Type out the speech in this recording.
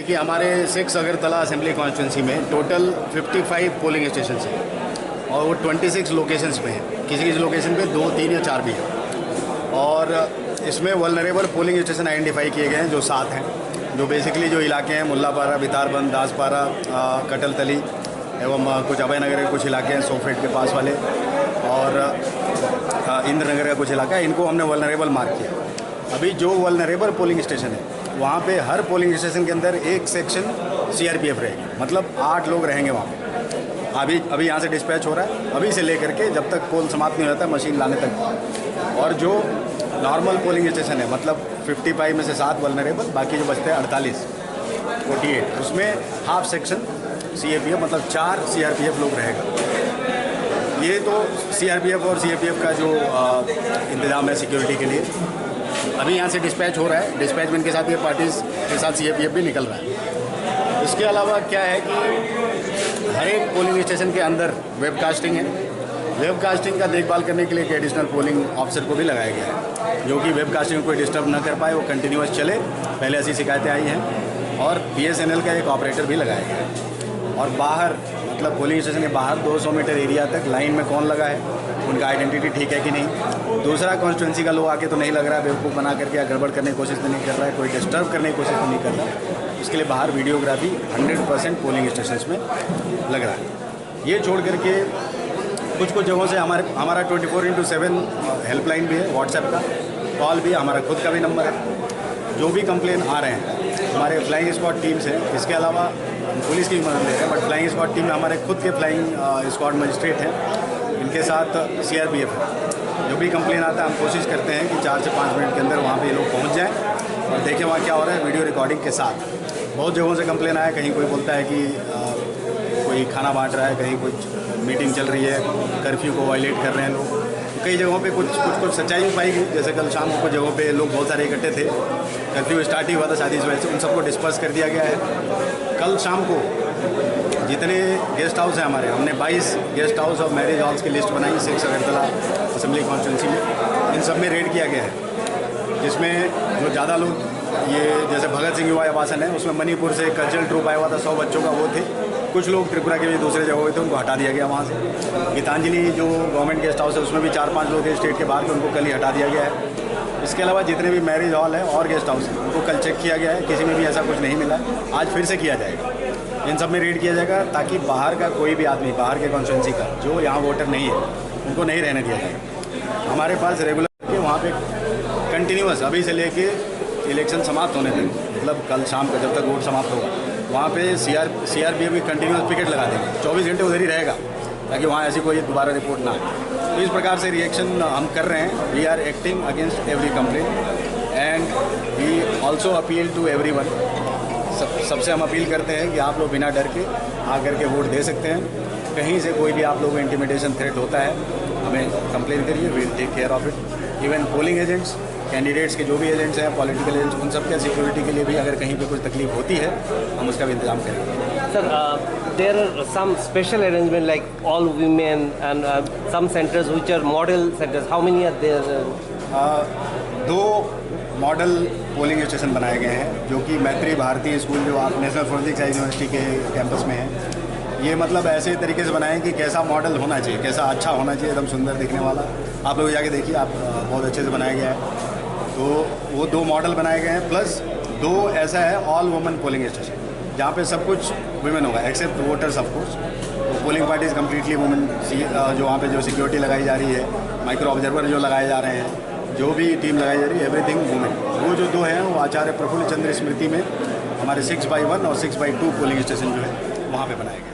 देखिए हमारे 6 Agartala assembly constituency में टोटल 55 पोलिंग स्टेशन हैं और वो 26 लोकेशंस पे हैं। किसी किसी लोकेशन पे 2, 3 या 4 भी हैं। और इसमें वल्नरेबल पोलिंग स्टेशन आइडेंटिफाई किए गए हैं जो 7 हैं, जो बेसिकली जो इलाके हैं मुल्लापारा, बितारबंद, दासपारा, कटलतली एवं कुछ अभयनगर के कुछ इलाके हैं सोफेट के पास वाले और इंद्रनगर का कुछ इलाका है, इनको हमने वल्नरेबल मार्क किया। अभी जो वल्नरेबल पोलिंग स्टेशन है वहाँ पे हर पोलिंग स्टेशन के अंदर एक सेक्शन सीआरपीएफ रहेगी, मतलब 8 लोग रहेंगे वहाँ पे। अभी यहाँ से डिस्पैच हो रहा है, अभी से लेकर के जब तक पोल समाप्त नहीं होता मशीन लाने तक। और जो नॉर्मल पोलिंग स्टेशन है मतलब 55 में से 7 वल्नरेबल, बाकी जो बचते हैं 48, उसमें हाफ सेक्शन सीआरपीएफ मतलब 4 सीआरपीएफ लोग रहेगा। ये तो सीआरपीएफ और सीएपीएफ का जो इंतज़ाम है सिक्योरिटी के लिए। अभी यहाँ से डिस्पैच हो रहा है, डिस्पैचमेंट के साथ ये पार्टीज़ के साथ सीएपीएफ भी निकल रहा है। इसके अलावा क्या है कि हर एक पोलिंग स्टेशन के अंदर वेबकास्टिंग है। वेबकास्टिंग का देखभाल करने के लिए एक एडिशनल पोलिंग ऑफिसर को भी लगाया गया है, जो कि वेबकास्टिंग को कोई डिस्टर्ब ना कर पाए, वो कंटिन्यूअस चले। पहले ऐसी शिकायतें आई हैं। और बीएसएनएल का एक ऑपरेटर भी लगाया गया है। और बाहर मतलब पोलिंग स्टेशन के बाहर 200 मीटर एरिया तक लाइन में कौन लगा है, उनका आइडेंटिटी ठीक है कि नहीं। दूसरा कॉन्स्टिट्यूंसी का लोग आके तो नहीं लग रहा है बेवकूफ़ बना करके या गड़बड़ करने की कोशिश तो नहीं कर रहा है, कोई डिस्टर्ब करने की कोशिश तो नहीं कर रहा। इसके लिए बाहर वीडियोग्राफी 100% पोलिंग स्टेशन में लग रहा है। ये छोड़ करके कुछ जगहों से हमारा 24/7 हेल्पलाइन भी है, व्हाट्सएप का कॉल भी, हमारा खुद का भी नंबर है। जो भी कंप्लेन आ रहे हैं हमारे फ्लाइंग स्क्वाड टीम्स हैं, इसके अलावा पुलिस की भी मदद ले रहे हैं, बट फ्लाइंग स्क्वाड टीम में हमारे खुद के फ्लाइंग स्क्वाड मजिस्ट्रेट हैं, इनके साथ सीआरपीएफ है। जो भी कंप्लेन आता है हम कोशिश करते हैं कि 4 से 5 मिनट के अंदर वहाँ पे ये लोग पहुँच जाएँ और देखें वहाँ क्या हो रहा है वीडियो रिकॉर्डिंग के साथ। बहुत जगहों से कंप्लेन आया, कहीं कोई बोलता है कि कोई खाना बांट रहा है, कहीं कुछ मीटिंग चल रही है, कर्फ्यू को वायलेट कर रहे हैं लोग। कई जगहों पे कुछ सच्चाई भी पाई गई, जैसे कल शाम को कुछ जगहों पे लोग बहुत सारे इकट्ठे थे, कर्फ्यू स्टार्ट ही हुआ था शादी इस वजह से, उन सबको डिस्पर्स कर दिया गया है। कल शाम को जितने गेस्ट हाउस हैं हमारे, हमने 22 गेस्ट हाउस और मैरिज हॉल्स की लिस्ट बनाई 6 अगरतला असेंबली कॉन्स्टिट्यूंसी में। इन सब में रेड किया गया है, जिसमें जो ज़्यादा लोग ये जैसे भगत सिंह युवा आवासन है उसमें मणिपुर से कल्चरल ट्रूप आया हुआ था, 100 बच्चों का वो थे। कुछ लोग त्रिपुरा के भी दूसरे जगह थे, उनको हटा दिया गया वहाँ से। गीतांजलि जो गवर्नमेंट गेस्ट हाउस है उसमें भी 4-5 लोग थे स्टेट के बाहर के, उनको कल ही हटा दिया गया है। इसके अलावा जितने भी मैरिज हॉल है और गेस्ट हाउस है उनको कल चेक किया गया है, किसी में भी ऐसा कुछ नहीं मिला। आज फिर से किया जाएगा, इन सब में रेड किया जाएगा ताकि बाहर का कोई भी आदमी, बाहर के कॉन्स्टिट्यूंसी का जो यहाँ वोटर नहीं है, उनको नहीं रहने दिया जाएगा। हमारे पास रेगुलर के वहाँ पे कंटिन्यूस अभी से लेके इलेक्शन समाप्त होने तक, मतलब कल शाम को जब तक वोट समाप्त होगा, वहाँ पे सीआरपीएफ भी कंटिन्यूस पिकेट लगा देंगे, 24 घंटे उधर ही रहेगा ताकि वहाँ ऐसी कोई दोबारा रिपोर्ट ना आए। तो इस प्रकार से रिएक्शन हम कर रहे हैं। We are acting against every complain and we also appeal to everyone. सबसे हम अपील करते हैं कि आप लोग बिना डर के आकर के वोट दे सकते हैं। कहीं से कोई भी आप लोगों को इंटिमिडेशन थ्रेट होता है, हमें कंप्लेन करिए, we will take care of it. Even polling agents, candidates के जो भी एजेंट्स हैं, पॉलिटिकल एजेंट्स, उन सब के सिक्योरिटी के लिए भी अगर कहीं पे कुछ तकलीफ होती है हम उसका भी इंतजाम करेंगे। Sir, there are some special arrangement like all women and some centers which are model centers. How many are there? 2 model polling station बनाए गए हैं, जो कि मैत्री भारती स्कूल जो आप नेशनल फोरेंसिक साइंस यूनिवर्सिटी के कैंपस में है। ये मतलब ऐसे तरीके से बनाए कि कैसा मॉडल होना चाहिए, कैसा अच्छा होना चाहिए, एकदम सुंदर दिखने वाला। आप लोग जाके देखिए, आप बहुत अच्छे से बनाया गया है। तो वो 2 मॉडल बनाए गए हैं, प्लस 2 ऐसा है ऑल वुमेन पोलिंग स्टेशन, जहाँ पे सब कुछ वुमेन होगा एक्सेप्ट वोटर्स ऑफ कोर्स। तो पोलिंग पार्टीज कम्प्लीटली वुमेन, जो वहाँ पे जो सिक्योरिटी लगाई जा रही है, माइक्रो ऑब्जर्वर जो लगाए जा रहे हैं, जो भी टीम लगाई जा रही है, एवरीथिंग वुमेन। वो जो 2 हैं वो आचार्य प्रफुल्ल चंद्र स्मृति में हमारे 6/1 और 6/2 पोलिंग स्टेशन जो है वहाँ पे बनाए गए।